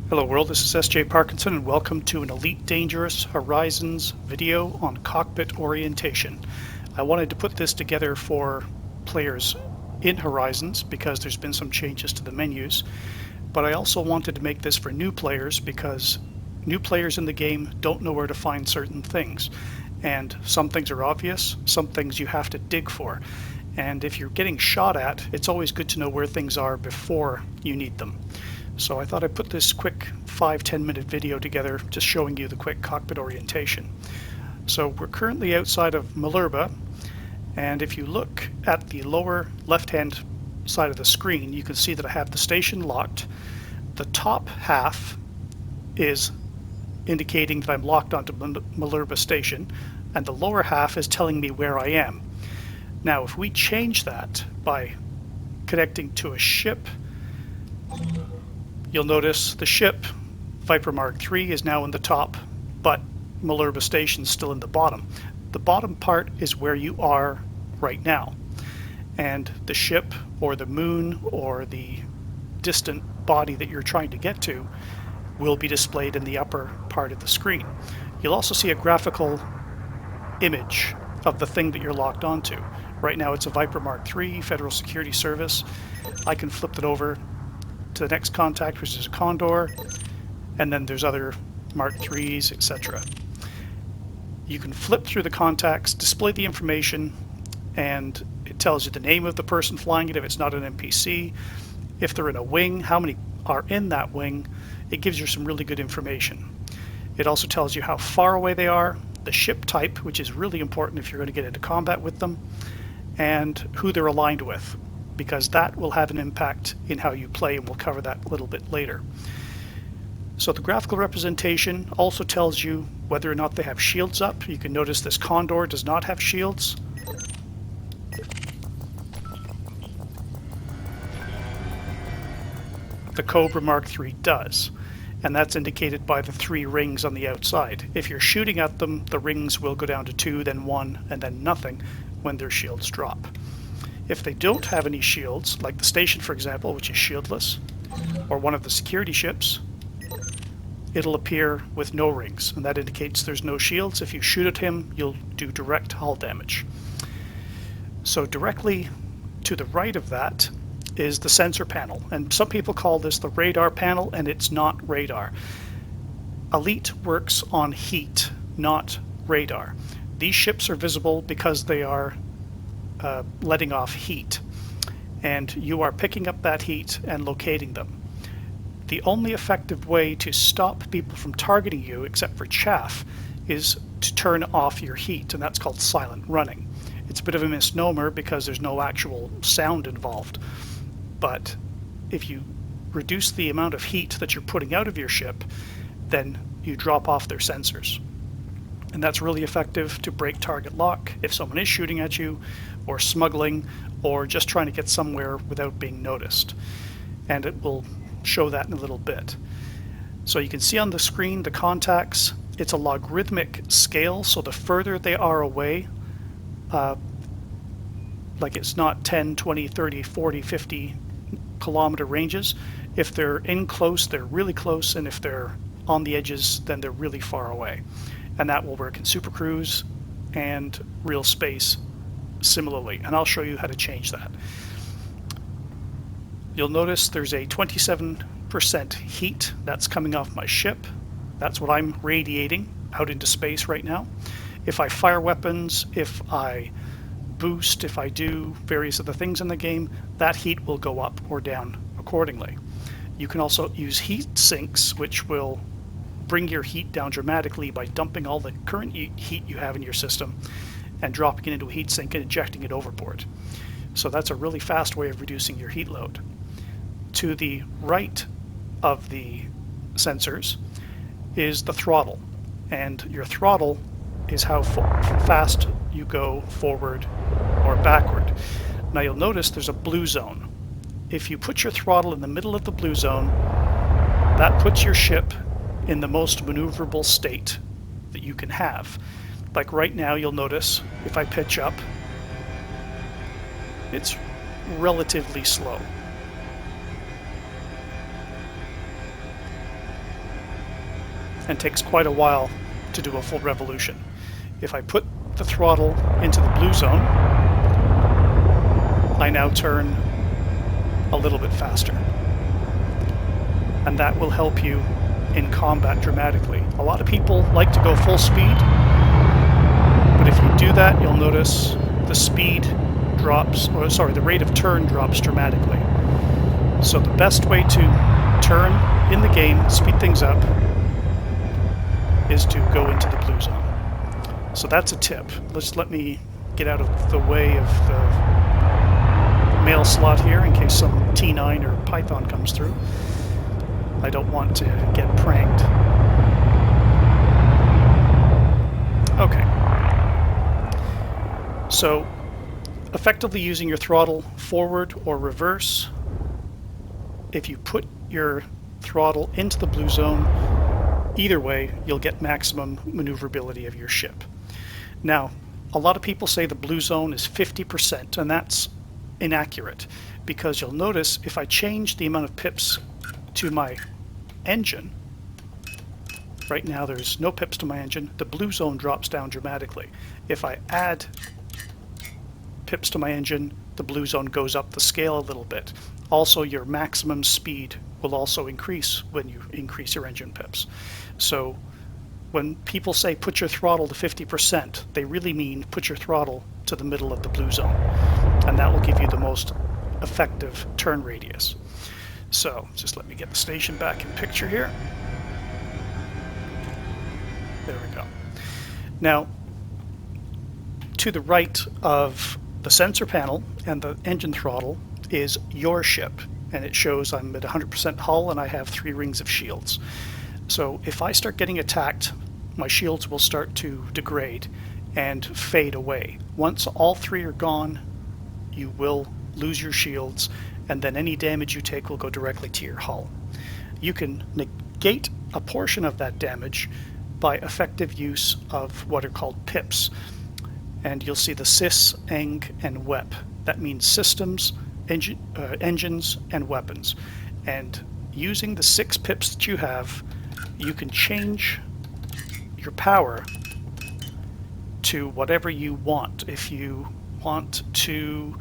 Hello world, this is S.J. Parkinson and welcome to an Elite Dangerous Horizons video on cockpit orientation. I wanted to put this together for players in Horizons because there's been some changes to the menus, but I also wanted to make this for new players because new players in the game don't know where to find certain things, and some things are obvious, some things you have to dig for. And if you're getting shot at, it's always good to know where things are before you need them. So I thought I'd put this quick 5-10 minute video together just showing you the quick cockpit orientation. So we're currently outside of Malurba, and if you look at the lower left hand side of the screen, you can see that I have the station locked. The top half is indicating that I'm locked onto Malurba station, and the lower half is telling me where I am. Now if we change that by connecting to a ship, you'll notice the ship, Viper Mark III, is now in the top, but Malurba Station is still in the bottom. The bottom part is where you are right now. And the ship, or the moon, or the distant body that you're trying to get to will be displayed in the upper part of the screen. You'll also see a graphical image of the thing that you're locked onto. Right now it's a Viper Mark III, Federal Security Service. I can flip it over to the next contact, which is a Condor, and then there's other Mark IIIs, etc. You can flip through the contacts, display the information, and it tells you the name of the person flying it if it's not an NPC, if they're in a wing, how many are in that wing. It gives you some really good information. It also tells you how far away they are, the ship type, which is really important if you're going to get into combat with them, and who they're aligned with, because that will have an impact in how you play, and we'll cover that a little bit later. So the graphical representation also tells you whether or not they have shields up. You can notice this Condor does not have shields. The Cobra Mark III does, and that's indicated by the 3 rings on the outside. If you're shooting at them, the rings will go down to 2, then 1, and then nothing when their shields drop. If they don't have any shields, like the station for example, which is shieldless, or one of the security ships, it'll appear with no rings, and that indicates there's no shields. If you shoot at him, you'll do direct hull damage. So directly to the right of that is the sensor panel, and some people call this the radar panel, and it's not radar. Elite works on heat, not radar. These ships are visible because they are letting off heat, and you are picking up that heat and locating them. The only effective way to stop people from targeting you, except for chaff, is to turn off your heat, and that's called silent running. It's a bit of a misnomer because there's no actual sound involved, but if you reduce the amount of heat that you're putting out of your ship, then you drop off their sensors. And that's really effective to break target lock if someone is shooting at you, or smuggling, or just trying to get somewhere without being noticed. And it will show that in a little bit. So you can see on the screen the contacts. It's a logarithmic scale, so the further they are away, like it's not 10, 20, 30, 40, 50 kilometer ranges. If they're in close, they're really close, and if they're on the edges, then they're really far away. And that will work in Super Cruise and real space similarly, and I'll show you how to change that. You'll notice there's a 27% heat that's coming off my ship. That's what I'm radiating out into space right now. If I fire weapons, if I boost, if I do various other things in the game, that heat will go up or down accordingly. You can also use heat sinks, which will bring your heat down dramatically by dumping all the current heat you have in your system and dropping it into a heat sink and injecting it overboard. So that's a really fast way of reducing your heat load. To the right of the sensors is the throttle, and your throttle is how fast you go forward or backward. Now you'll notice there's a blue zone. If you put your throttle in the middle of the blue zone, that puts your ship in the most maneuverable state that you can have. Like right now, you'll notice if I pitch up, it's relatively slow. and takes quite a while to do a full revolution. If I put the throttle into the blue zone, I now turn a little bit faster. And that will help you in combat dramatically. A lot of people like to go full speed, but if you do that, you'll notice the speed drops, or sorry, the rate of turn drops dramatically. So the best way to turn in the game, speed things up, is to go into the blue zone. So that's a tip. Let me get out of the way of the mail slot here in case some T9 or Python comes through. I don't want to get pranked. Okay. So, effectively using your throttle forward or reverse, if you put your throttle into the blue zone, either way, you'll get maximum maneuverability of your ship. Now, a lot of people say the blue zone is 50%, and that's inaccurate, because you'll notice if I change the amount of pips to my engine, right now there's no pips to my engine, the blue zone drops down dramatically. If I add pips to my engine, the blue zone goes up the scale a little bit. Also, your maximum speed will also increase when you increase your engine pips. So when people say put your throttle to 50%, they really mean put your throttle to the middle of the blue zone, and that will give you the most effective turn radius. So just let me get the station back in picture here. There we go. Now, to the right of the sensor panel and the engine throttle is your ship, and it shows I'm at 100% hull and I have 3 rings of shields. So if I start getting attacked, my shields will start to degrade and fade away. Once all 3 are gone, you will lose your shields, and then any damage you take will go directly to your hull. You can negate a portion of that damage by effective use of what are called pips. And you'll see the sys, eng, and wep. That means systems, engines, and weapons. And using the 6 pips that you have, you can change your power to whatever you want. If you want to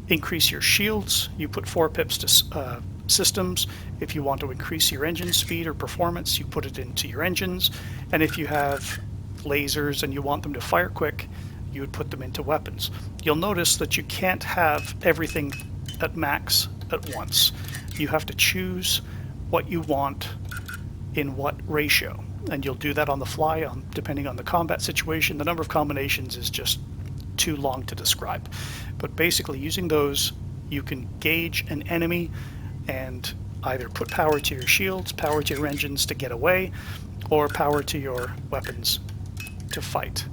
increase your shields, you put 4 pips to systems. If you want to increase your engine speed or performance, you put it into your engines. And if you have lasers and you want them to fire quick, you would put them into weapons. You'll notice that you can't have everything at max at once. You have to choose what you want in what ratio, and you'll do that on the fly depending on the combat situation. The number of combinations is just too long to describe, but basically using those you can gauge an enemy and either put power to your shields, power to your engines to get away, or power to your weapons to fight.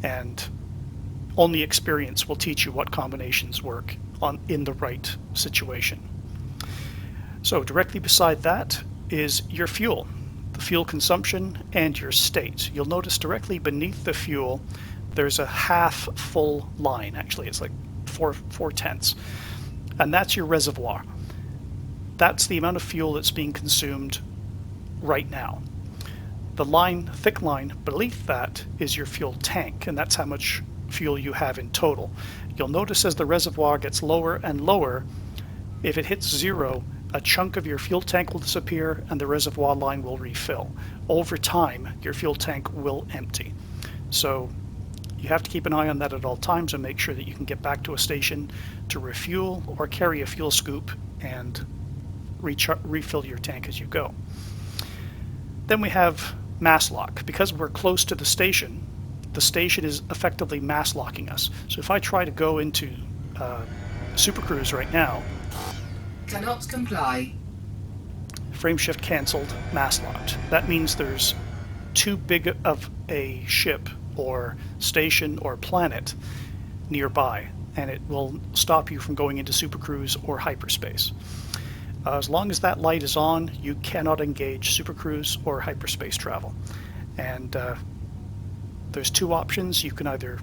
And only experience will teach you what combinations work in the right situation. So directly beside that is your fuel, the fuel consumption, and your state. You'll notice directly beneath the fuel there's a half full line. Actually, it's like 4/10, and that's your reservoir. That's the amount of fuel that's being consumed right now. The line, thick line beneath that is your fuel tank, and that's how much fuel you have in total. You'll notice as the reservoir gets lower and lower, if it hits 0, a chunk of your fuel tank will disappear and the reservoir line will refill. Over time, your fuel tank will empty. So you have to keep an eye on that at all times and make sure that you can get back to a station to refuel or carry a fuel scoop and refill your tank as you go. Then we have mass lock. Because we're close to the station is effectively mass locking us. So if I try to go into Super Cruise right now, cannot comply. Frame shift cancelled, mass locked. That means there's too big of a ship or station or planet nearby, and it will stop you from going into Super Cruise or hyperspace. As long as that light is on, you cannot engage Super Cruise or hyperspace travel. And there's 2 options. You can either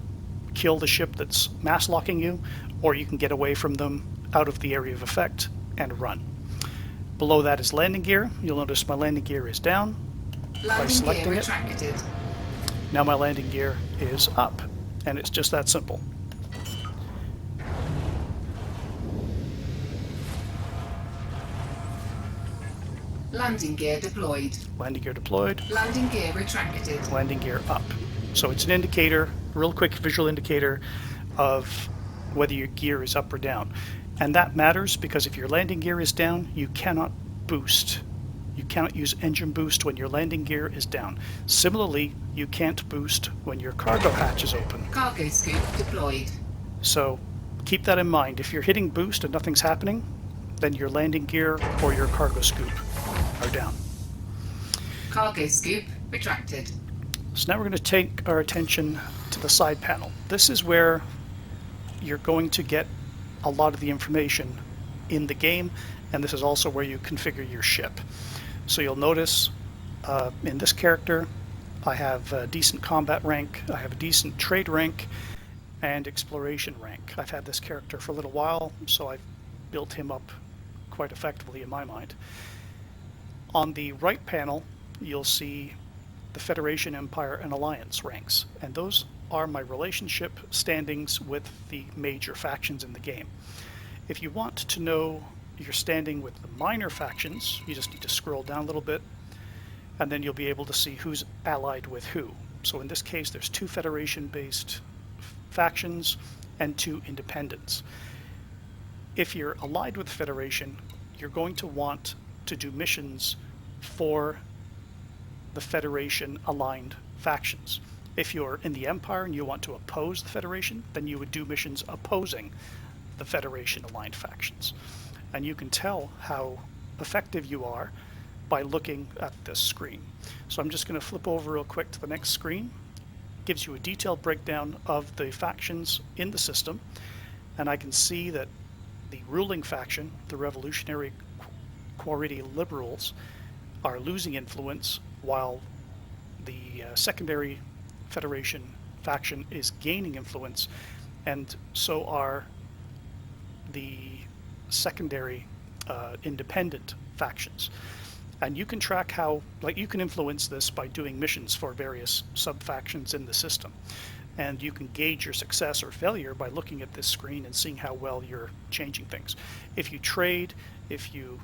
kill the ship that's mass locking you, or you can get away from them out of the area of effect and run. Below that is landing gear. You'll notice my landing gear is down. Landing gear selecting it. retracted. Now my landing gear is up, and it's just that simple. Landing gear deployed. Landing gear deployed. Landing gear retracted. Landing gear up. So it's an indicator, a real quick visual indicator of whether your gear is up or down. And that matters because if your landing gear is down, you cannot boost. You cannot use engine boost when your landing gear is down. Similarly, you can't boost when your cargo hatch is open. Cargo scoop deployed. So keep that in mind. If you're hitting boost and nothing's happening, then your landing gear or your cargo scoop are down. Cargo scoop retracted. So now we're going to take our attention to the side panel. This is where you're going to get a lot of the information in the game, and this is also where you configure your ship. So you'll notice in this character I have a decent combat rank, I have a decent trade rank, and exploration rank. I've had this character for a little while, so I've built him up quite effectively in my mind. On the right panel you'll see the Federation, Empire, and Alliance ranks, and those are my relationship standings with the major factions in the game. If you want to know your standing with the minor factions, you just need to scroll down a little bit, and then you'll be able to see who's allied with who. So in this case there's 2 Federation-based factions and 2 independents. If you're allied with the Federation, you're going to want to do missions for the Federation aligned factions. If you're in the Empire and you want to oppose the Federation, then you would do missions opposing the Federation aligned factions. And you can tell how effective you are by looking at this screen. So I'm just going to flip over real quick to the next screen. It gives you a detailed breakdown of the factions in the system, and I can see that the ruling faction, the Revolutionary Quarity Liberals, are losing influence while the secondary Federation faction is gaining influence, and so are the secondary independent factions. And you can track how, you can influence this by doing missions for various sub-factions in the system. And you can gauge your success or failure by looking at this screen and seeing how well you're changing things. If you trade, if you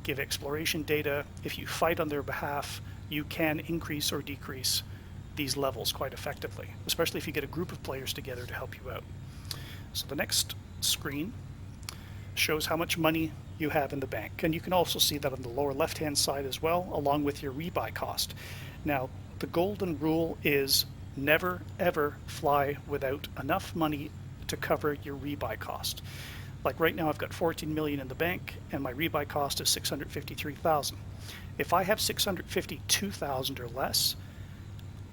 give exploration data, if you fight on their behalf, you can increase or decrease these levels quite effectively, especially if you get a group of players together to help you out. So the next screen shows how much money you have in the bank, and you can also see that on the lower left hand side as well, along with your rebuy cost. Now the golden rule is never ever fly without enough money to cover your rebuy cost. Like right now I've got 14 million in the bank and my rebuy cost is 653,000. If I have 652,000 or less,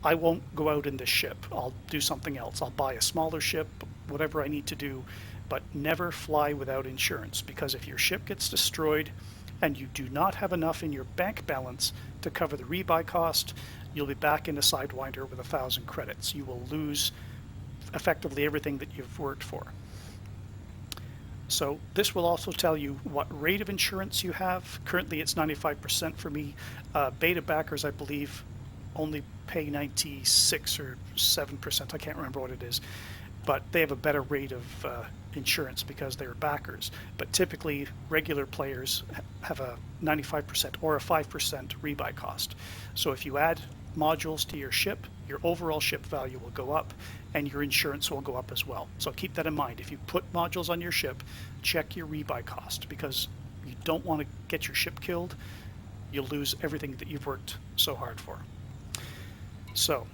I won't go out in this ship. I'll do something else. I'll buy a smaller ship, whatever I need to do, but never fly without insurance, because if your ship gets destroyed and you do not have enough in your bank balance to cover the rebuy cost, you'll be back in a Sidewinder with 1,000 credits. You will lose effectively everything that you've worked for. So this will also tell you what rate of insurance you have. Currently it's 95% for me. Beta backers, I believe, only pay 96 or 7%. I can't remember what it is, but they have a better rate of insurance because they're backers. But typically regular players have a 95% or a 5% rebuy cost. So if you add modules to your ship, your overall ship value will go up and your insurance will go up as well. So keep that in mind. If you put modules on your ship, check your rebuy cost, because you don't want to get your ship killed. You'll lose everything that you've worked so hard for. So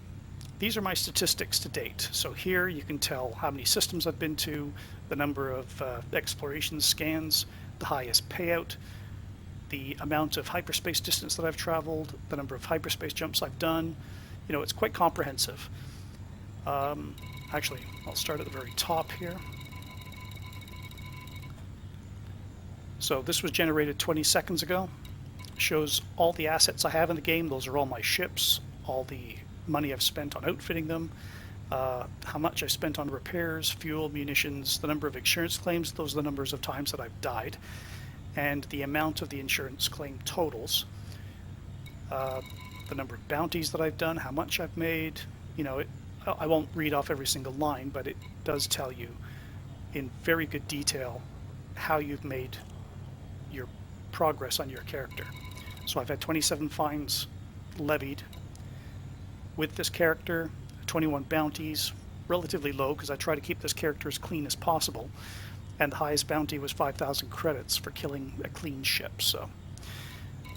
these are my statistics to date. So here you can tell how many systems I've been to, the number of exploration scans, the highest payout, the amount of hyperspace distance that I've traveled, the number of hyperspace jumps I've done. You know, it's quite comprehensive. Actually, I'll start at the very top here. So this was generated 20 seconds ago. Shows all the assets I have in the game. Those are all my ships, all the money I've spent on outfitting them, how much I spent on repairs, fuel, munitions, the number of insurance claims, those are the numbers of times that I've died, and the amount of the insurance claim totals. The the number of bounties that I've done, how much I've made. You know, I won't read off every single line, but it does tell you in very good detail how you've made your progress on your character. So I've had 27 fines levied with this character, 21 bounties, relatively low because I try to keep this character as clean as possible, and the highest bounty was 5,000 credits for killing a clean ship. So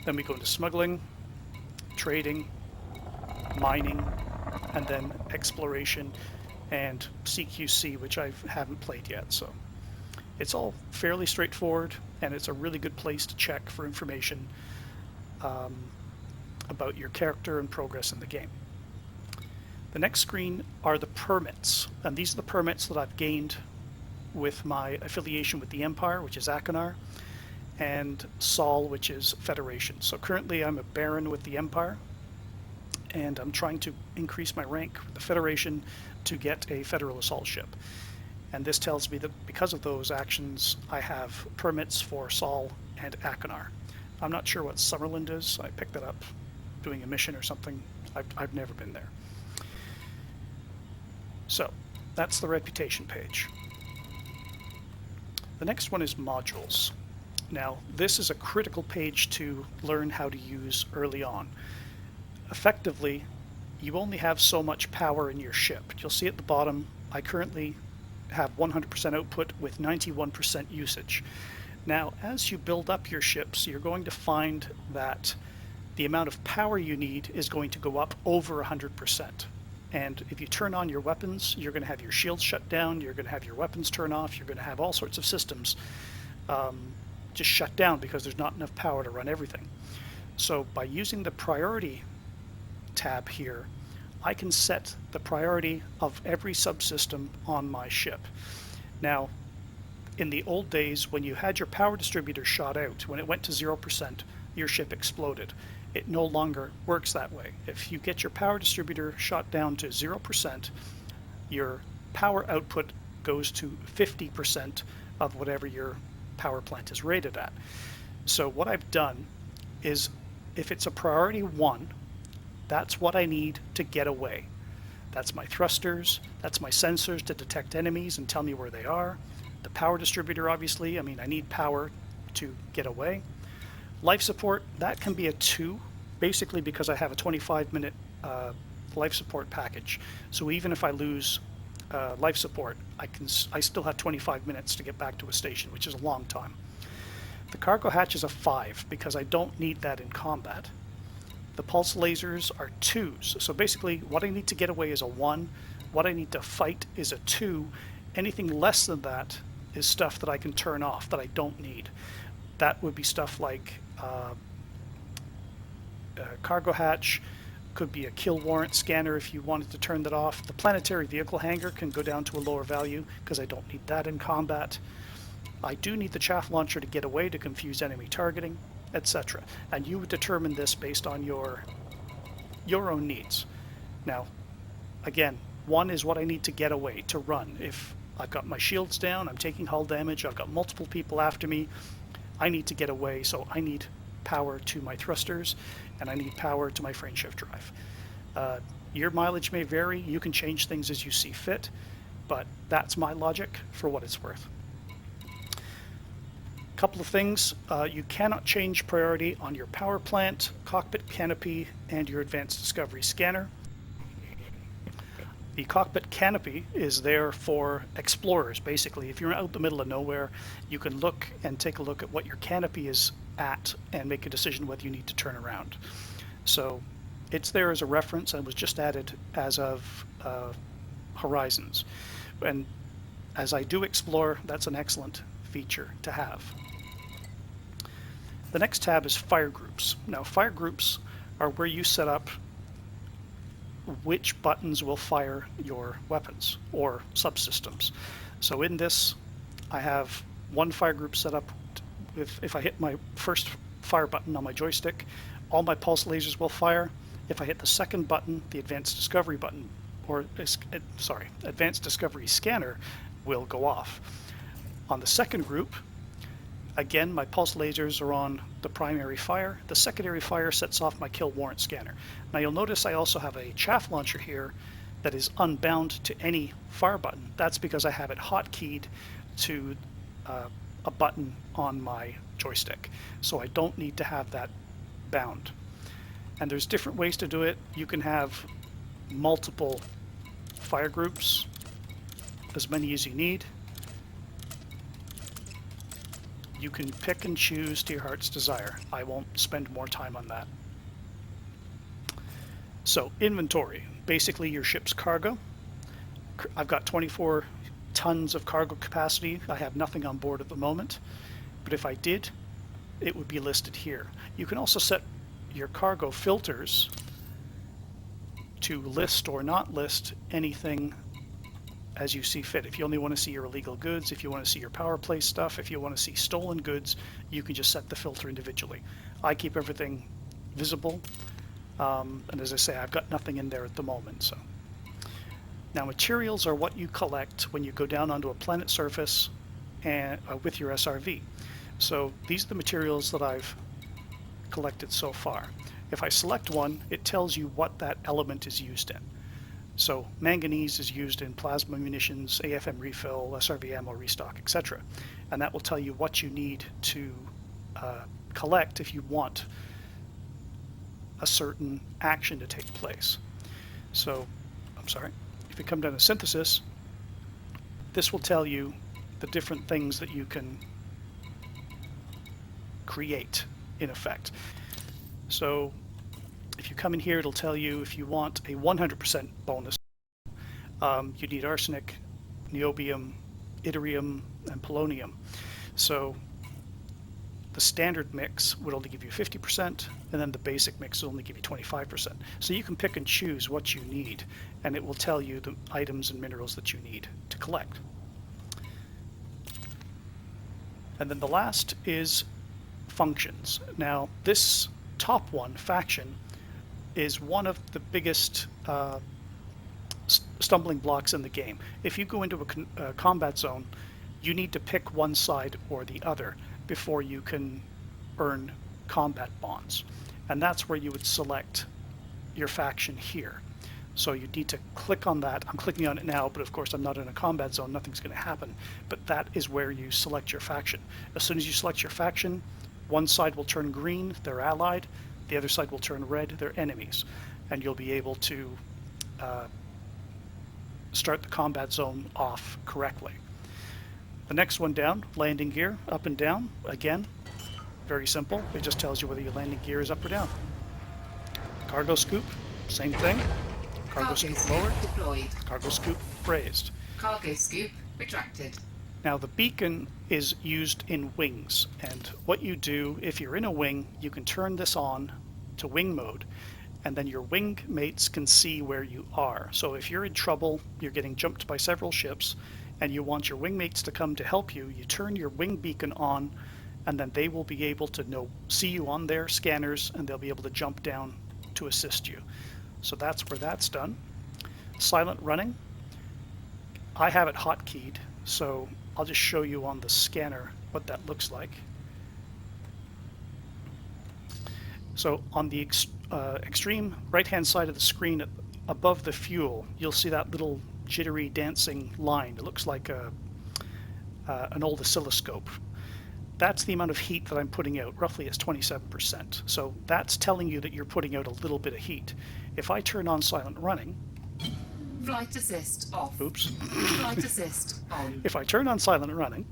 then we go into smuggling, trading, mining, and then exploration and CQC, which I haven't played yet. So it's all fairly straightforward, and it's a really good place to check for information about your character and progress in the game. The next screen are the permits, and these are the permits that I've gained with my affiliation with the Empire, which is Achenar, and Sol, which is Federation. So currently I'm a Baron with the Empire, and I'm trying to increase my rank with the Federation to get a Federal Assault ship. And this tells me that because of those actions, I have permits for Sol and Achenar. I'm not sure what Summerland is. I picked it up doing a mission or something. I've never been there. So that's the reputation page. The next one is modules. Now, this is a critical page to learn how to use early on. Effectively, you only have so much power in your ship. You'll see at the bottom, I currently have 100% output with 91% usage. Now, as you build up your ships, you're going to find that the amount of power you need is going to go up over 100%. And if you turn on your weapons, you're going to have your shields shut down, you're going to have your weapons turn off, you're going to have all sorts of systems just shut down because there's not enough power to run everything. So by using the priority tab here, I can set the priority of every subsystem on my ship. Now, in the old days, when you had your power distributor shot out, when it went to 0%, your ship exploded. It no longer works that way. If you get your power distributor shot down to 0%, your power output goes to 50% of whatever your power plant is rated at. So what I've done is, if it's a priority 1, that's what I need to get away. That's my thrusters, that's my sensors to detect enemies and tell me where they are. The power distributor, obviously, I mean, I need power to get away. Life support, that can be a 2, basically because I have a 25-minute life support package. So even if I lose life support, I still have 25 minutes to get back to a station, which is a long time. The cargo hatch is a 5 because I don't need that in combat. The pulse lasers are 2s. So basically what I need to get away is a 1. What I need to fight is a 2. Anything less than that is stuff that I can turn off that I don't need. That would be stuff like cargo hatch, could be a kill warrant scanner if you wanted to turn that off. The planetary vehicle hangar can go down to a lower value because I don't need that in combat. I do need the chaff launcher to get away to confuse enemy targeting, etc. And you would determine this based on your own needs. Now, again, 1 is what I need to get away, to run. If I've got my shields down, I'm taking hull damage, I've got multiple people after me, I need to get away, so I need power to my thrusters, and I need power to my frame shift drive. Your mileage may vary, you can change things as you see fit, but that's my logic for what it's worth. Couple of things, you cannot change priority on your power plant, cockpit canopy, and your advanced discovery scanner. The cockpit canopy is there for explorers, basically. If you're out in the middle of nowhere, you can look and take a look at what your canopy is at and make a decision whether you need to turn around. So it's there as a reference and was just added as of Horizons. And as I do explore, that's an excellent feature to have. The next tab is fire groups. Now, fire groups are where you set up which buttons will fire your weapons or subsystems. So in this, I have one fire group set up with, if I hit my first fire button on my joystick, all my pulse lasers will fire. If I hit the second button, the advanced discovery button, or advanced discovery scanner will go off. On the second group, Again, my pulse lasers are on the primary fire. The secondary fire sets off my kill warrant scanner. Now you'll notice I also have a chaff launcher here that is unbound to any fire button. That's because I have it hotkeyed to a button on my joystick. So I don't need to have that bound. And there's different ways to do it. You can have multiple fire groups, as many as you need. You can pick and choose to your heart's desire. I won't spend more time on that. So, inventory. Basically your ship's cargo. I've got 24 tons of cargo capacity. I have nothing on board at the moment. But if I did, it would be listed here. You can also set your cargo filters to list or not list anything as you see fit. If you only want to see your illegal goods, if you want to see your power play stuff, if you want to see stolen goods, you can just set the filter individually. I keep everything visible, and as I say, I've got nothing in there at the moment. So now materials are what you collect when you go down onto a planet surface and with your SRV. So these are the materials that I've collected so far. If I select one, it tells you what that element is used in. So manganese is used in plasma munitions, AFM refill, SRV ammo restock, etc. And that will tell you what you need to collect if you want a certain action to take place. So, I'm sorry, if you come down to synthesis, this will tell you the different things that you can create, in effect. So if you come in here, it'll tell you if you want a 100% bonus, you need arsenic, niobium, yttrium, and polonium. So the standard mix would only give you 50%, and then the basic mix will only give you 25%. So you can pick and choose what you need, and it will tell you the items and minerals that you need to collect. And then the last is functions. Now this top one, faction, is one of the biggest stumbling blocks in the game. If you go into a combat zone, you need to pick one side or the other before you can earn combat bonds. And that's where you would select your faction here. So you need to click on that. I'm clicking on it now, but of course I'm not in a combat zone, nothing's going to happen. But that is where you select your faction. As soon as you select your faction, one side will turn green, they're allied, the other side will turn red, they're enemies. And you'll be able to start the combat zone off correctly. The next one down, landing gear, up and down. Again, very simple. It just tells you whether your landing gear is up or down. Cargo scoop, same thing. Cargo scoop lowered, deployed. Cargo scoop raised. Cargo scoop retracted. Now the beacon is used in wings, and what you do if you're in a wing, you can turn this on to wing mode, and then your wing mates can see where you are. So if you're in trouble, you're getting jumped by several ships, and you want your wing mates to come to help you, you turn your wing beacon on, and then they will be able to see you on their scanners, and they'll be able to jump down to assist you. So that's where that's done. Silent running, I have it hotkeyed, so I'll just show you on the scanner what that looks like. So on the extreme right-hand side of the screen above the fuel, you'll see that little jittery dancing line. It looks like an old oscilloscope. That's the amount of heat that I'm putting out. Roughly it's 27%. So that's telling you that you're putting out a little bit of heat. If I turn on silent running, flight assist off. Oops. Flight assist on. If I turn on silent running,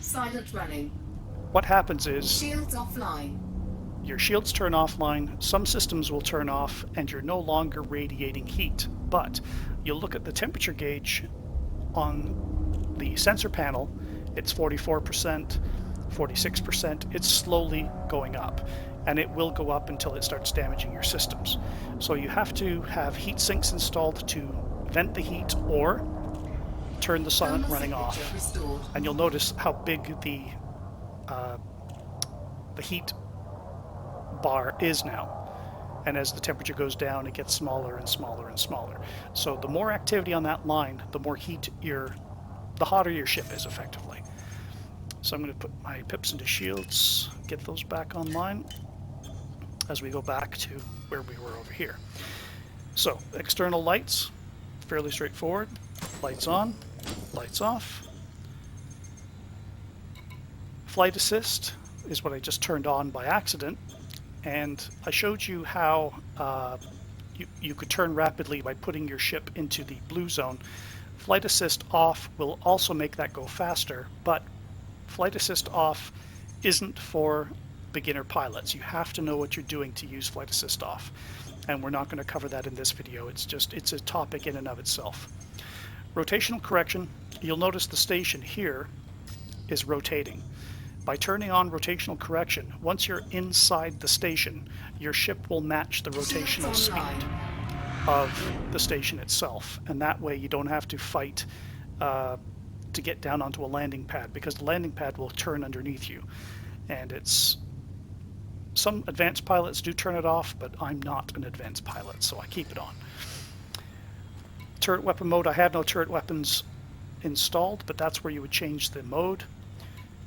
Silent running. what happens is Shields offline. your shields turn offline, some systems will turn off, and you're no longer radiating heat. But you'll look at the temperature gauge on the sensor panel, it's 44%, 46%, it's slowly going up. And it will go up until it starts damaging your systems. So you have to have heat sinks installed to vent the heat or turn the silent running off. Restored. And you'll notice how big the heat bar is now. And as the temperature goes down, it gets smaller and smaller and smaller. So the more activity on that line, the more heat the hotter your ship is effectively. So I'm going to put my pips into shields, get those back online as we go back to where we were over here. So external lights, fairly straightforward. Lights on, lights off. Flight assist is what I just turned on by accident, and I showed you how you could turn rapidly by putting your ship into the blue zone. Flight assist off will also make that go faster, but flight assist off isn't for beginner pilots. You have to know what you're doing to use flight assist off, and we're not going to cover that in this video. It's a topic in and of itself. Rotational correction, you'll notice the station here is rotating. By turning on rotational correction, once you're inside the station, your ship will match the rotational speed of the station itself, and that way you don't have to fight to get down onto a landing pad, because the landing pad will turn underneath you. And some advanced pilots do turn it off, but I'm not an advanced pilot, so I keep it on. Turret weapon mode, I have no turret weapons installed, but that's where you would change the mode.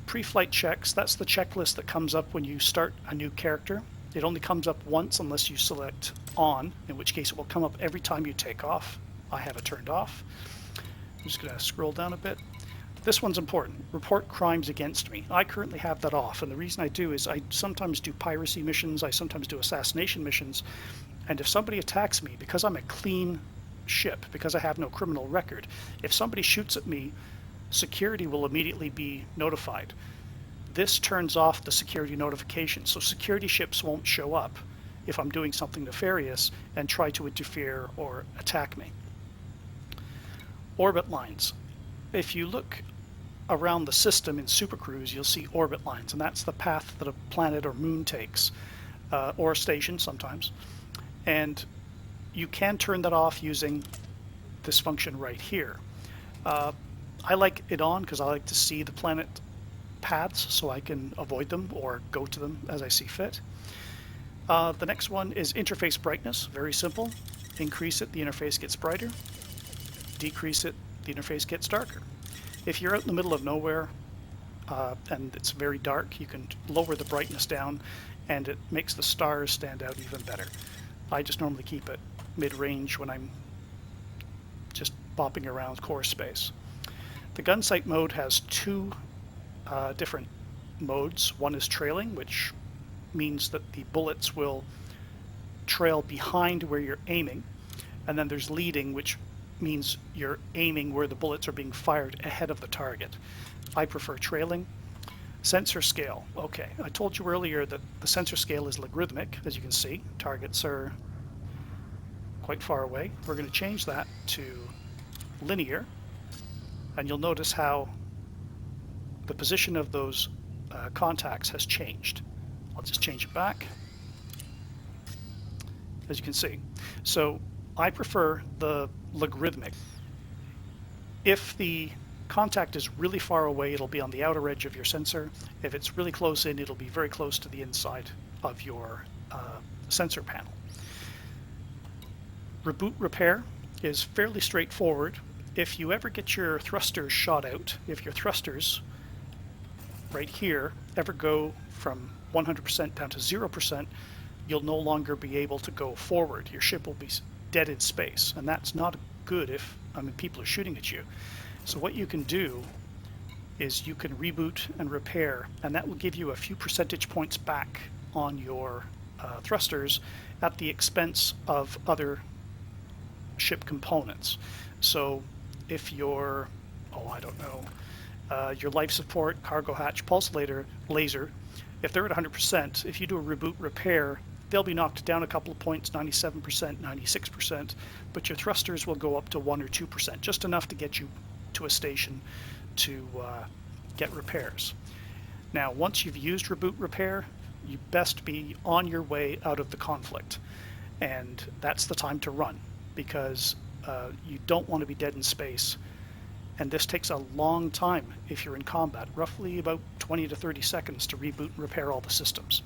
Pre-flight checks, that's the checklist that comes up when you start a new character. It only comes up once unless you select on, in which case it will come up every time you take off. I have it turned off. I'm just going to scroll down a bit. This one's important. Report crimes against me. I currently have that off, and the reason I do is I sometimes do piracy missions, I sometimes do assassination missions, and if somebody attacks me, because I'm a clean ship, because I have no criminal record, if somebody shoots at me, security will immediately be notified. This turns off the security notification, so security ships won't show up if I'm doing something nefarious and try to interfere or attack me. Orbit lines. If you look around the system in Super Cruise, you'll see orbit lines, and that's the path that a planet or moon takes, or a station sometimes. And you can turn that off using this function right here. I like it on because I like to see the planet paths so I can avoid them or go to them as I see fit. The next one is interface brightness. Very simple. Increase it, the interface gets brighter. Decrease it, the interface gets darker. If you're out in the middle of nowhere and it's very dark, you can lower the brightness down and it makes the stars stand out even better. I just normally keep it mid-range when I'm just bopping around core space. The gun sight mode has two different modes. One is trailing, which means that the bullets will trail behind where you're aiming, and then there's leading, which means you're aiming where the bullets are being fired ahead of the target. I prefer trailing. Sensor scale. Okay, I told you earlier that the sensor scale is logarithmic, as you can see. Targets are quite far away. We're going to change that to linear, and you'll notice how the position of those contacts has changed. I'll just change it back, as you can see. So I prefer the logarithmic. If the contact is really far away, it'll be on the outer edge of your sensor. If it's really close in, it'll be very close to the inside of your sensor panel. Reboot repair is fairly straightforward. If you ever get your thrusters shot out, if your thrusters right here ever go from 100% down to 0%, you'll no longer be able to go forward. Your ship will be dead in space, and that's not good if people are shooting at you. So what you can do is you can reboot and repair, and that will give you a few percentage points back on your thrusters at the expense of other ship components. So if your, your life support, cargo hatch, pulse laser, if they're at 100%, if you do a reboot repair, they'll be knocked down a couple of points, 97%, 96%, but your thrusters will go up to 1 or 2%, just enough to get you to a station to get repairs. Now, once you've used reboot repair, you best be on your way out of the conflict, and that's the time to run, because you don't want to be dead in space, and this takes a long time if you're in combat, roughly about 20 to 30 seconds to reboot and repair all the systems.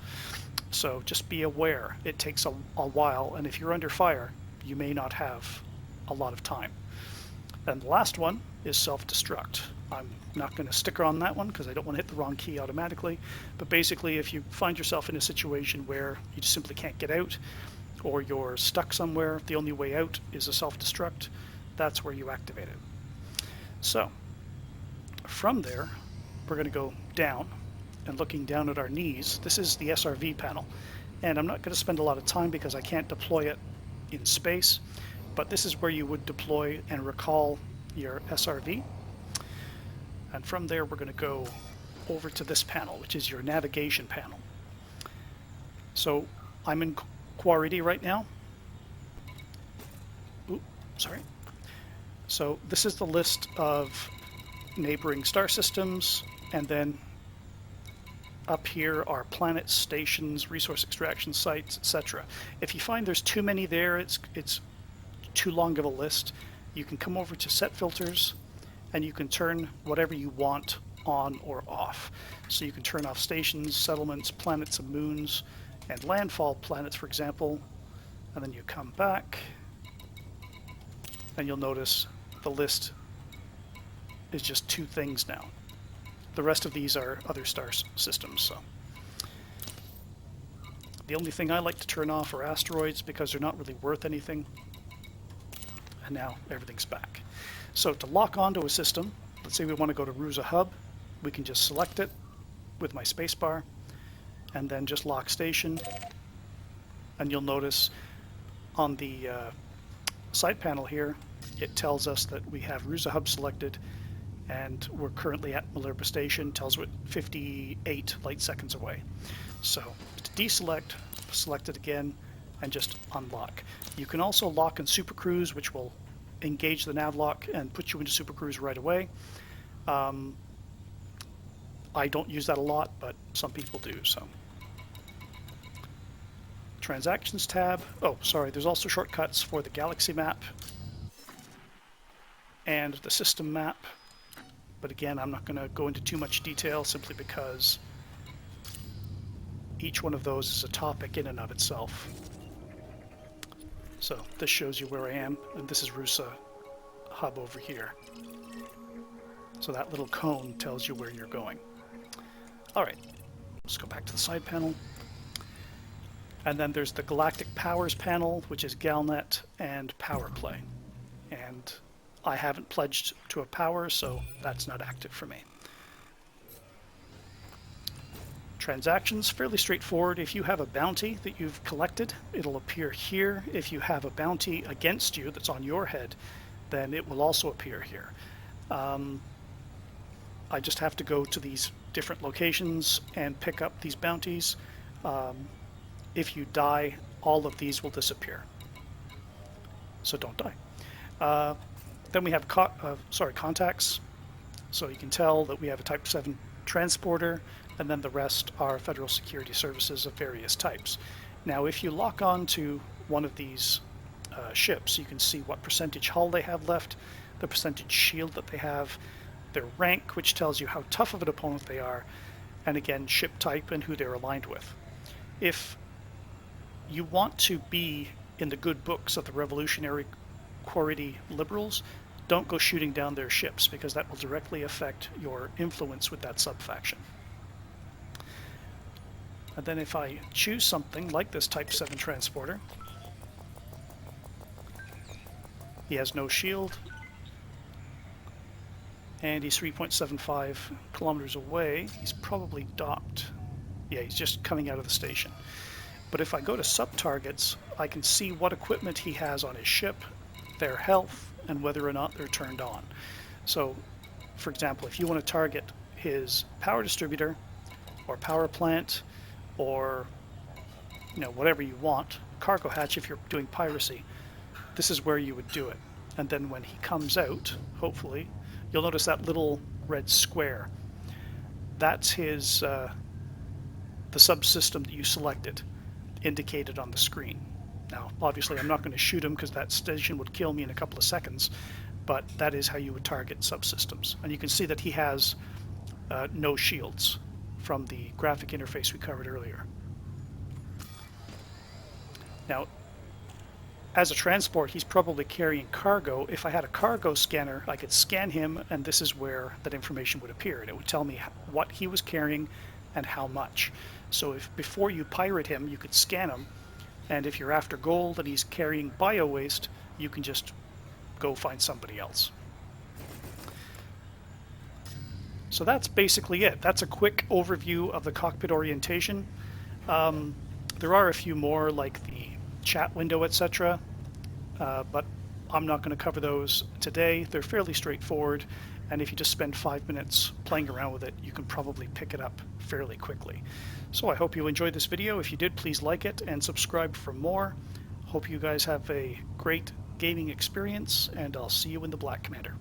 So just be aware, it takes a while, and if you're under fire, you may not have a lot of time. And the last one is self-destruct. I'm not going to sticker on that one because I don't want to hit the wrong key automatically. But basically, if you find yourself in a situation where you just simply can't get out, or you're stuck somewhere, the only way out is a self-destruct, that's where you activate it. So from there, we're going to go down, and looking down at our knees, this is the SRV panel. And I'm not going to spend a lot of time because I can't deploy it in space, but this is where you would deploy and recall your SRV. And from there, we're going to go over to this panel, which is your navigation panel. So I'm in Quarity right now. Oops, sorry. So this is the list of neighboring star systems, and then up here are planets, stations, resource extraction sites, etc. If you find there's too many there, it's too long of a list, you can come over to Set Filters, and you can turn whatever you want on or off. So you can turn off stations, settlements, planets and moons, and landfall planets, for example. And then you come back, and you'll notice the list is just 2 things now. The rest of these are other star systems. So the only thing I like to turn off are asteroids because they're not really worth anything. And now everything's back. So to lock onto a system, let's say we want to go to Rusa Hub, we can just select it with my spacebar, and then just lock station. And you'll notice on the side panel here, it tells us that we have Rusa Hub selected, and we're currently at Minerva Station, tells us 58 light seconds away. So to deselect, select it again, and just unlock. You can also lock in Super Cruise, which will engage the nav lock and put you into Super Cruise right away. I don't use that a lot, but some people do. So Transactions tab. Oh, sorry, there's also shortcuts for the galaxy map and the system map. But again, I'm not going to go into too much detail simply because each one of those is a topic in and of itself. So this shows you where I am, and this is Rusa Hub over here. So that little cone tells you where you're going. All right, let's go back to the side panel. And then there's the Galactic Powers panel, which is Galnet and Power Play. And I haven't pledged to a power, so that's not active for me. Transactions, fairly straightforward. If you have a bounty that you've collected, it'll appear here. If you have a bounty against you that's on your head, then it will also appear here. I just have to go to these different locations and pick up these bounties. If you die, all of these will disappear. So don't die. Then we have contacts. So you can tell that we have a Type 7 transporter, and then the rest are federal security services of various types. Now, if you lock on to one of these ships, you can see what percentage hull they have left, the percentage shield that they have, their rank, which tells you how tough of an opponent they are, and again, ship type and who they're aligned with. If you want to be in the good books of the revolutionary Quarity liberals, don't go shooting down their ships, because that will directly affect your influence with that subfaction. And then if I choose something like this Type 7 transporter, he has no shield, and he's 3.75 kilometers away. He's probably docked. Yeah, he's just coming out of the station. But if I go to sub-targets, I can see what equipment he has on his ship, their health, and whether or not they're turned on. So, for example, if you want to target his power distributor or power plant or whatever you want, cargo hatch if you're doing piracy, this is where you would do it. And then when he comes out, hopefully, you'll notice that little red square. That's his the subsystem that you selected, indicated on the screen. Now, obviously, I'm not going to shoot him because that station would kill me in a couple of seconds, but that is how you would target subsystems. And you can see that he has no shields from the graphic interface we covered earlier. Now, as a transport, he's probably carrying cargo. If I had a cargo scanner, I could scan him, and this is where that information would appear, and it would tell me what he was carrying and how much. So if before you pirate him, you could scan him, and if you're after gold and he's carrying bio waste, you can just go find somebody else. So that's basically it. That's a quick overview of the cockpit orientation. There are a few more, like the chat window, etc., but I'm not going to cover those today. They're fairly straightforward, and if you just spend 5 minutes playing around with it, you can probably pick it up fairly quickly. So I hope you enjoyed this video. If you did, please like it and subscribe for more. Hope you guys have a great gaming experience, and I'll see you in the Black Commander.